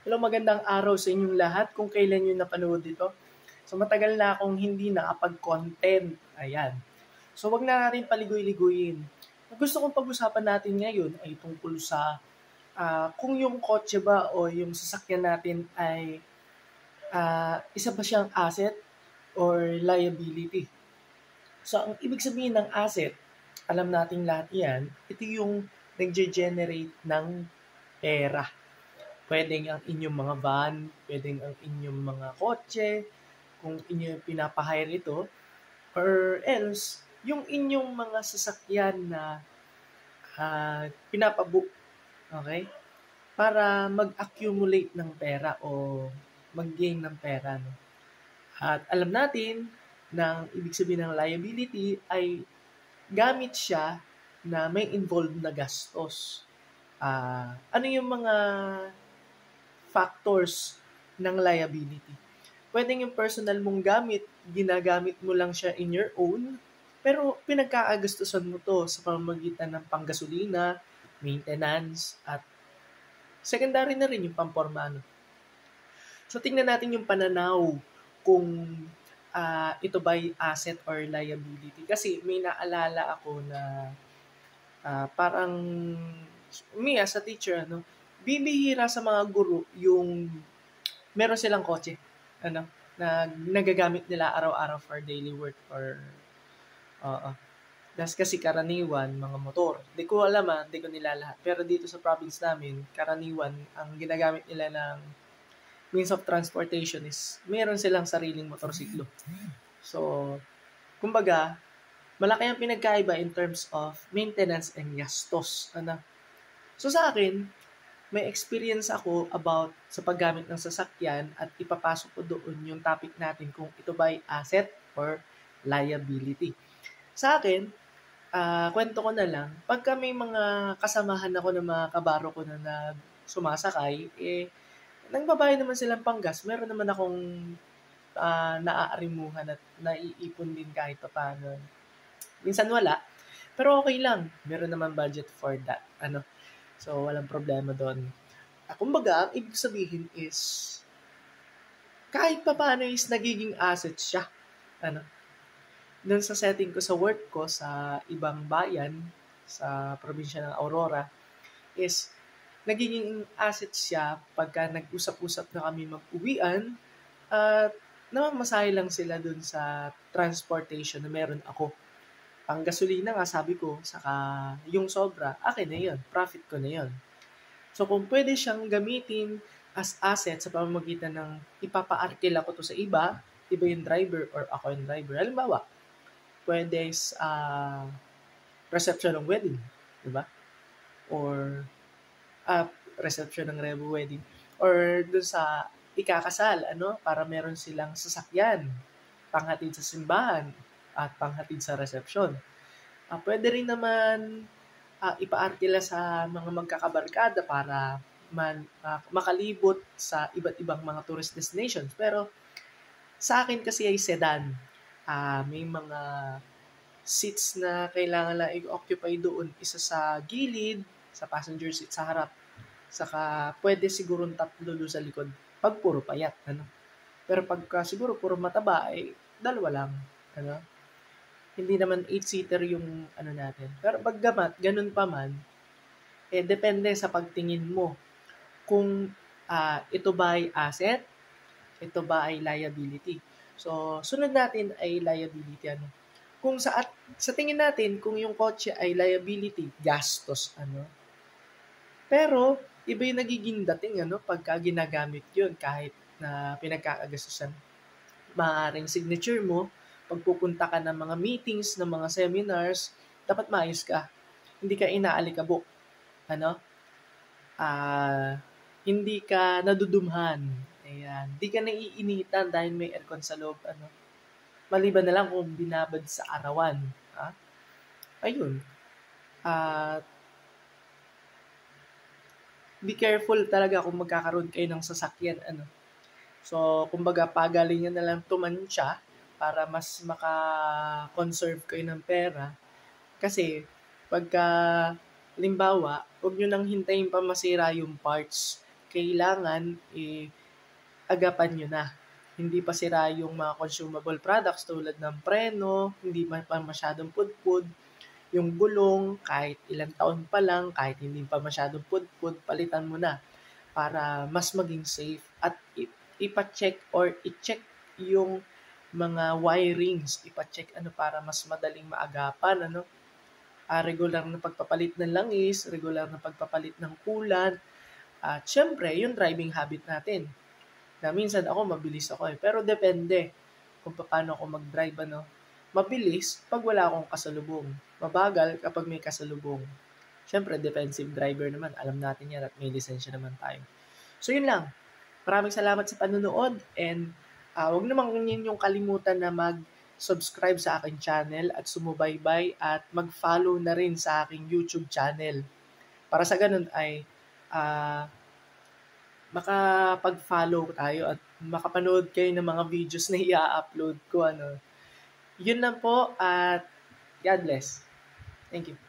Hello, magandang araw sa inyong lahat kung kailan nyo napanood ito. So matagal na akong hindi nakapag-content. Ayan. So wag na natin paligoy-ligoyin. Ang gusto kong pag-usapan natin ngayon ay tungkol sa kung yung kotse ba o yung sasakyan natin ay isa ba siyang asset or liability. So ang ibig sabihin ng asset, alam nating lahat yan, ito yung nag-generate ng pera. Pwedeng ang inyong mga van, pwedeng ang inyong mga kotse, kung inyo pinapahire ito, or else, yung inyong mga sasakyan na pinapabook, okay? Para mag-accumulate ng pera o mag-gain ng pera. No? At alam natin na ang ibig sabihin ng liability ay gamit siya na may involved na gastos. Ano yung mga factors ng liability? Pwedeng yung personal mong gamit, ginagamit mo lang siya in your own, pero pinagkakagastusan mo to sa pamamagitan ng panggasolina, maintenance, at secondary na rin yung pampormano. So tingnan natin yung pananaw kung ito ba'y asset or liability. Kasi may naalala ako na parang me as a teacher, bibihira sa mga guro yung meron silang kotse, na nagagamit nila araw-araw for daily work or das kasi karaniwan mga motor. Hindi ko alam hindi ko nila lahat. Pero dito sa province namin, karaniwan ang ginagamit nila ng means of transportation is meron silang sariling motorsiklo. So, kumbaga, malaki ang pinagkaiba in terms of maintenance and gastos. So sa akin, may experience ako about sa paggamit ng sasakyan at ipapasok ko doon yung topic natin kung ito ba ay asset or liability. Sa akin, kwento ko na lang, pagka may mga kasamahan ako ng mga kabaro ko na sumasakay, nagbabayad naman silang panggas. Meron naman akong naaarimuhan at naiipon din kahit pa paano. Minsan wala, pero okay lang. Meron naman budget for that. So, walang problema doon. Kumbaga, ang ibig sabihin is, kahit pa paano is nagiging asset siya. Doon sa setting ko sa work ko sa ibang bayan, sa probinsya ng Aurora, is nagiging asset siya pagka nag-usap-usap na kami mag-uwian at namamasahe lang sila doon sa transportation na meron ako. Ang gasolina nga, sabi ko, saka yung sobra, akin na yun. Profit ko na yun. So, kung pwede siyang gamitin as asset sa pamamagitan ng ipapa-arkila ko to sa iba yung driver or ako yung driver. Halimbawa, pwede sa reception ng wedding, di ba? Or reception ng Revo wedding. Or dun sa ikakasal, para meron silang sasakyan, panghatid sa simbahan, at panghatid sa reception. Pwede rin naman ipaarkila sa mga magkakabarkada para makalibot sa iba't ibang mga tourist destinations. Pero sa akin kasi ay sedan. May mga seats na kailangan lang i-occupy doon. Isa sa gilid, sa passenger seat sa harap. Saka pwede siguro 3 doon sa likod pag puro payat. Pero pagka siguro puro mataba, ay 2 lang. Hindi naman 8-seater yung natin. Pero baggamat, ganun pa man, depende sa pagtingin mo kung ito ba ay asset, ito ba ay liability. So, sunod natin ay liability. Kung sa tingin natin, kung yung kotse ay liability, gastos. Pero, iba yung nagiging dating pagka ginagamit yun kahit na pinagkakagastusan. Maaaring signature mo, pagpupunta ka ng mga meetings, ng mga seminars, dapat maayos ka. Hindi ka inaalikabok. Hindi ka nadudumhan. Ayan. Hindi ka naiinitan dahil may aircon sa loob. Maliban na lang kung binabad sa arawan. Ayun. Be careful talaga kung magkakaroon kayo ng sasakyan. So, kumbaga, pagalingan na lang tumansya para mas maka-conserve kayo ng pera. Kasi, pagka, limbawa, huwag nyo nang hintayin pa masira yung parts kailangan agapan nyo na. Hindi pa sira yung mga consumable products tulad ng preno, hindi pa masyadong pudpud, yung gulong, kahit ilang taon pa lang, kahit hindi pa masyadong pudpud, palitan mo na para mas maging safe at ipa-check or i-check yung mga wirings, ipa-check para mas madaling maagapan, regular na pagpapalit ng langis, regular na pagpapalit ng coolant, at syempre, yung driving habit natin. Na minsan ako mabilis ako pero depende kung paano ako mag-drive, Mabilis pag wala akong kasalubong. Mabagal kapag may kasalubong. Siyempre, defensive driver naman. Alam natin yan at may lisensya naman tayo. So, yun lang. Maraming salamat sa panonood and huwag naman yung kalimutan na mag-subscribe sa aking channel at sumubaybay at mag-follow na rin sa aking YouTube channel. Para sa ganun ay makapag-follow tayo at makapanood kayo ng mga videos na i-upload ko. Yun lang po at God bless. Thank you.